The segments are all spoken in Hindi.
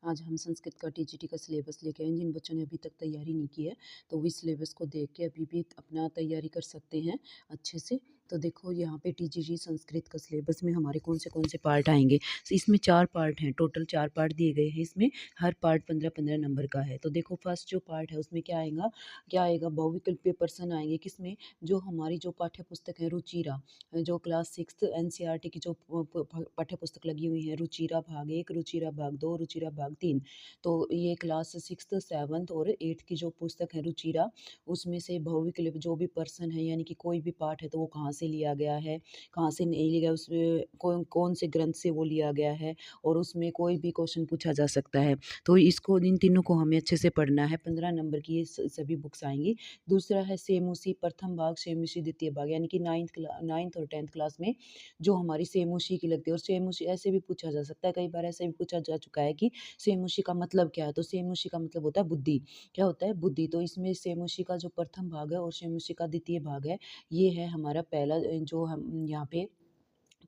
आज हम संस्कृत का टीजीटी का सिलेबस लेके आए हैं। जिन बच्चों ने अभी तक तैयारी नहीं की है तो वो इस सिलेबस को देख के अभी भी अपना तैयारी कर सकते हैं अच्छे से। तो देखो यहाँ पे टीजीटी संस्कृत का सिलेबस में हमारे कौन से पार्ट आएंगे। तो इसमें 4 पार्ट हैं, टोटल 4 पार्ट दिए गए हैं। इसमें हर पार्ट 15-15 नंबर का है। तो देखो फर्स्ट जो पार्ट है उसमें क्या आएगा बहुविकल्पीय प्रश्न आएंगे। किसमें? जो हमारी जो पाठ्य पुस्तक है रुचिरा, जो क्लास 6 एनसीईआरटी की जो पाठ्य पुस्तक लगी हुई है, रुचिरा भाग 1, रुचिरा भाग 2, रुचिरा भाग 3। तो ये क्लास 6, 7 और 8 की जो पुस्तक है रुचिरा, उसमें से बहुविकल्प जो भी पर्सन है यानी कि कोई भी पाठ है तो वो कहाँ से लिया गया है, कहाँ से नहीं लिया गया, उसमें कौन से ग्रंथ से वो लिया गया है, और उसमें कोई भी क्वेश्चन पूछा जा सकता है। तो इसको इन तीनों को हमें अच्छे से पढ़ना है। 15 नंबर की ये सभी बुक्स आएंगी। दूसरा है सेम उसी प्रथम भाग, सेम उसी द्वितीय भाग, यानी कि 9th और 10th क्लास में जो हमारी सेम उसी की लगती है। और सेम उसी ऐसे भी पूछा जा सकता है, कई बार ऐसे भी पूछा जा चुका है कि सेम उसी का मतलब क्या है। तो सेम उसी का मतलब होता है बुद्धि। क्या होता है? बुद्धि। तो इसमें सेम उसी का जो प्रथम भाग है और सेम उसी का द्वितीय भाग है, ये है हमारा पहला जो हम यहाँ पे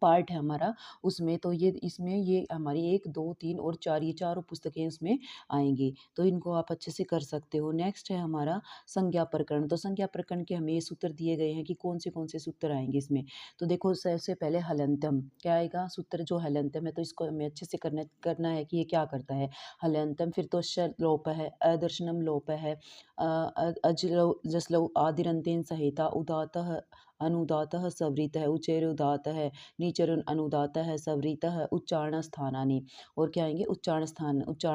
पार्ट है हमारा उसमें। तो ये इसमें ये हमारी 1, 2, 3 और 4 ये चारों पुस्तकें इसमें आएंगी। तो इनको आप अच्छे से कर सकते हो। नेक्स्ट है हमारा संज्ञा प्रकरण। तो संज्ञा प्रकरण के हमें ये सूत्र दिए गए हैं कि कौन से सूत्र आएंगे इसमें। तो देखो सबसे पहले हलंतम क्या आएगा सूत्र, जो हलंतम है तो इसको हमें अच्छे से करना है कि ये क्या करता है। हलंतम, फिर तो श लोप है, अदर्शनम लोप है, अजलौ जसलौ आदिरंतेन सहिता उदातः अनुदातः सवृतः उचैरुदातः नीचरुन अनुदातः सवृतः उच्चारण स्थानानि। और क्या आएंगे? उच्चारण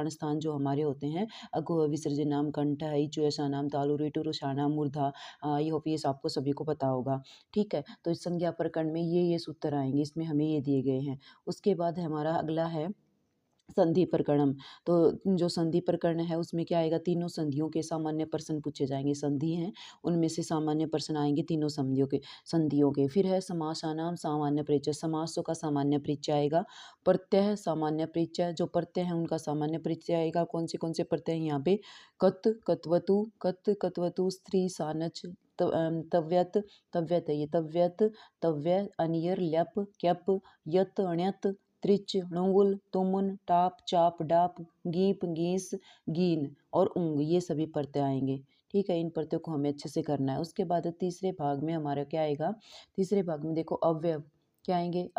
स्थान जो हमारे होते हैं अगो विसर्जनाम कंठ है, इचुयशानाम तालु ऋटुरुषाणाम मूर्धा। आई होप ये आपको सभी को पता होगा। ठीक है, तो इस संज्ञा प्रकरण में ये सूत्र आएंगे, इसमें हमें ये दिए गए हैं। उसके बाद हमारा अगला है संधि प्रकरणम। तो जो संधि प्रकरण है उसमें क्या आएगा? तीनों संधियों के सामान्य प्रश्न पूछे जाएंगे। संधि हैं उनमें से सामान्य प्रश्न आएंगे तीनों संधियों के। फिर है समासानाम सामान्य परिचय, समासों का सामान्य परिचय आएगा। प्रत्यय सामान्य परिचय, जो प्रत्यय हैं उनका सामान्य परिचय आएगा। कौन से प्रत्यय हैं यहाँ पे? कत्वतु स्त्री सानच तव्यत, तव्यत है ये, तव्यत तव्य अनियर ल्यप क्यप यत अण्यत त्रिच णुंगुल तुमुन टाप चाप डाप गीप गीस गीन और उंग, ये सभी प्रत्यय आएंगे। ठीक है, इन प्रत्ययों को हमें अच्छे से करना है। उसके बाद तीसरे भाग में हमारा क्या आएगा? तीसरे भाग में देखो अव्यय क्या आएंगे?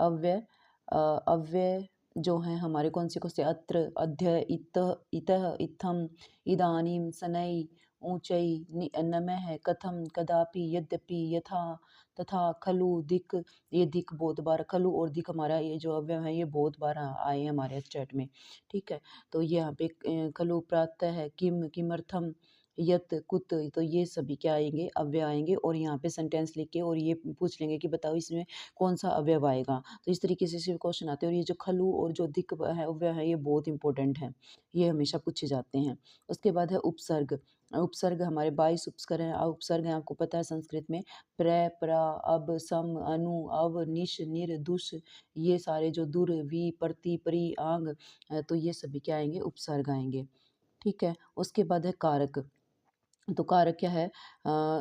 अव्यय जो हैं हमारे कौन से? अत्र अध्य इतः इतः इत्थम इदानीम सनई ऊंचई नमः कथम कदापि यद्यपि यथा तथा खलु दिक। ये दिक बहुत बार, खलु और दिक हमारा ये जो अव्यय है ये बहुत बार आए हैं हमारे चैट में। ठीक है, तो ये यहाँ पे खलु प्रातः है, किम किमर्थम यत कुत, तो ये सभी क्या आएंगे? अव्यय आएंगे। और यहाँ पे सेंटेंस लिख के और ये पूछ लेंगे कि बताओ इसमें कौन सा अवयव आएगा। तो इस तरीके से क्वेश्चन आते हैं। और ये जो खलु और जो दिक है अव्यय है ये बहुत इंपॉर्टेंट है, ये हमेशा पूछे जाते हैं। उसके बाद है उपसर्ग। उपसर्ग हमारे 22 उपसर्ग हैं। उपसर्ग हैं आपको पता है संस्कृत में प्र प्रा अब सम अनु अव निश निर दुष, ये सारे जो दुर वी प्रति परि आंग, तो ये सभी क्या आएंगे? उपसर्ग आएंगे। ठीक है, उसके बाद है कारक। तो कारक क्या है?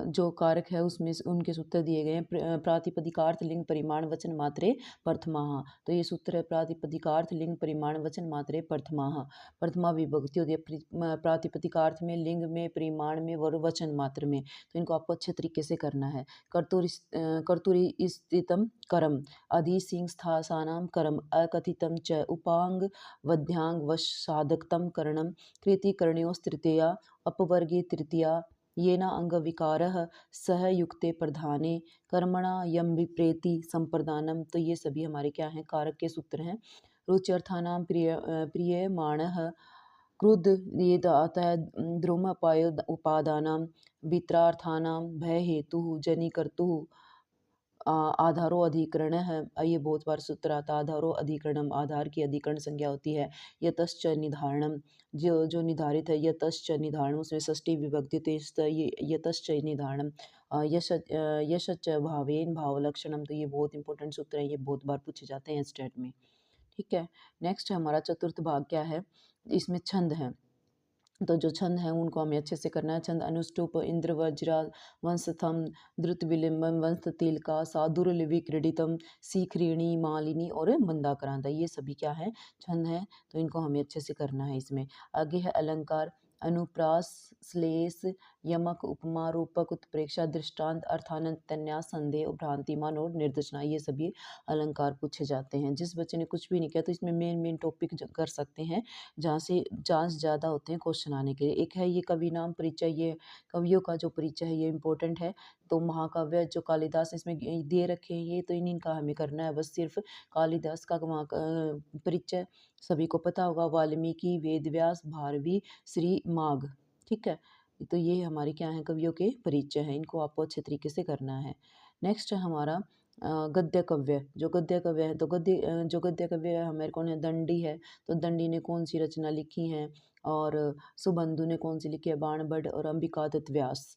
जो कारक है उसमें उनके सूत्र दिए गए हैं। प्रातिपदिकार्थ लिंग परिमाण वचन मात्रे प्रथमाः। तो ये सूत्र है प्रातिपदिकार्थ लिंग परिमाण वचन मात्रे प्रथमाः। प्रथमा विभक्ति होती है प्रातिपदिकार्थ में, लिंग में, परिमाण में और वचन मात्र में। तो इनको आपको अच्छे तरीके से करना है। कर्तुरी स्थितम करम, अधि सिंह स्थासानाम करम, अकथितम च उपांग वध्यांग वश साधकतम करणम, कृति तृतीया अपवर्गे तृतीया, येना अंगविकारः सह युक्ते प्रधाने कर्मणा यम विप्रेति संप्रदानम। तो ये सभी हमारे क्या हैं? कारक के सूत्र हैं। रुच्यर्थानाम प्रियमाणः क्रुद्ध, ये आता है ध्रुम उपादानाम वित्रार्थानाम भय हेतु जनिकर्तु आधारो अधिकरण है। ये बहुत बार सूत्र आता है। आधारो अधिकरणम, आधार की अधिकरण संज्ञा होती है। यतश्च निधारणम, जो निर्धारित है, यतश्च निधारणम, उसमें षष्ठी विभक्ति, तो ये यतश्च निधारणम। यशच भावेन भाव लक्षणम, तो ये बहुत इंपॉर्टेंट सूत्र है, ये बहुत बार पूछे जाते हैं स्टेट में। ठीक है, नेक्स्ट है हमारा चतुर्थ भाग क्या है? इसमें छंद है। तो जो छंद हैं उनको हमें अच्छे से करना है। छंद अनुष्टुप, इंद्र वज्रा, वंशथम, द्रुत विलिम्बम, वंशतिलका, सादुर्लिवि क्रीडितम, सीखरिणी, मालिनी और मंदाक्रांता, ये सभी क्या है, छंद हैं। तो इनको हमें अच्छे से करना है इसमें। आगे है अलंकार, अनुप्रास, श्लेष, यमक, उपमा, रूपक, उत्प्रेक्षा, दृष्टांत, अर्थानंत, तन्यास, संदेह, भ्रांतिमान और निर्देशना, ये सभी अलंकार पूछे जाते हैं। जिस बच्चे ने कुछ भी नहीं किया तो इसमें मेन टॉपिक कर सकते हैं जहाँ से चांस ज़्यादा होते हैं क्वेश्चन आने के लिए। एक है ये कवि नाम परिचय, ये कवियों का जो परिचय है ये इंपॉर्टेंट है। तो महाकाव्य जो कालिदास इसमें दे रखे हैं ये तो इन्हीं का हमें करना है बस सिर्फ। कालिदास का वहाँ परिचय सभी को पता होगा, वाल्मीकि, वेदव्यास, भारवी, श्री माघ, ठीक है। तो ये हमारे क्या है, कवियों के परिचय हैं, इनको आपको अच्छे तरीके से करना है। नेक्स्ट है हमारा गद्य काव्य। जो गद्य काव्य है तो जो गद्य काव्य है हमारे कौन है, दंडी है। तो दंडी ने कौन सी रचना लिखी है, और सुबंधु ने कौन सी लिखी है, बाणभट्ट और अंबिकादत्त व्यास।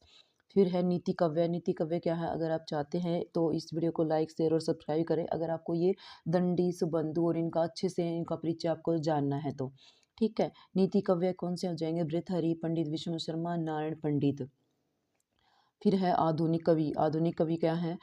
फिर है नीति काव्य। नीति काव्य क्या है, अगर आप चाहते हैं तो इस वीडियो को लाइक शेयर और सब्सक्राइब करें अगर आपको ये दंडी, सुबंधु और इनका अच्छे से इनका परिचय आपको जानना है तो, ठीक है। नीति काव्य कौन से हो जाएंगे, भृतहरि, पंडित विष्णु शर्मा, नारायण पंडित। फिर है आधुनिक कवि। आधुनिक कवि क्या है,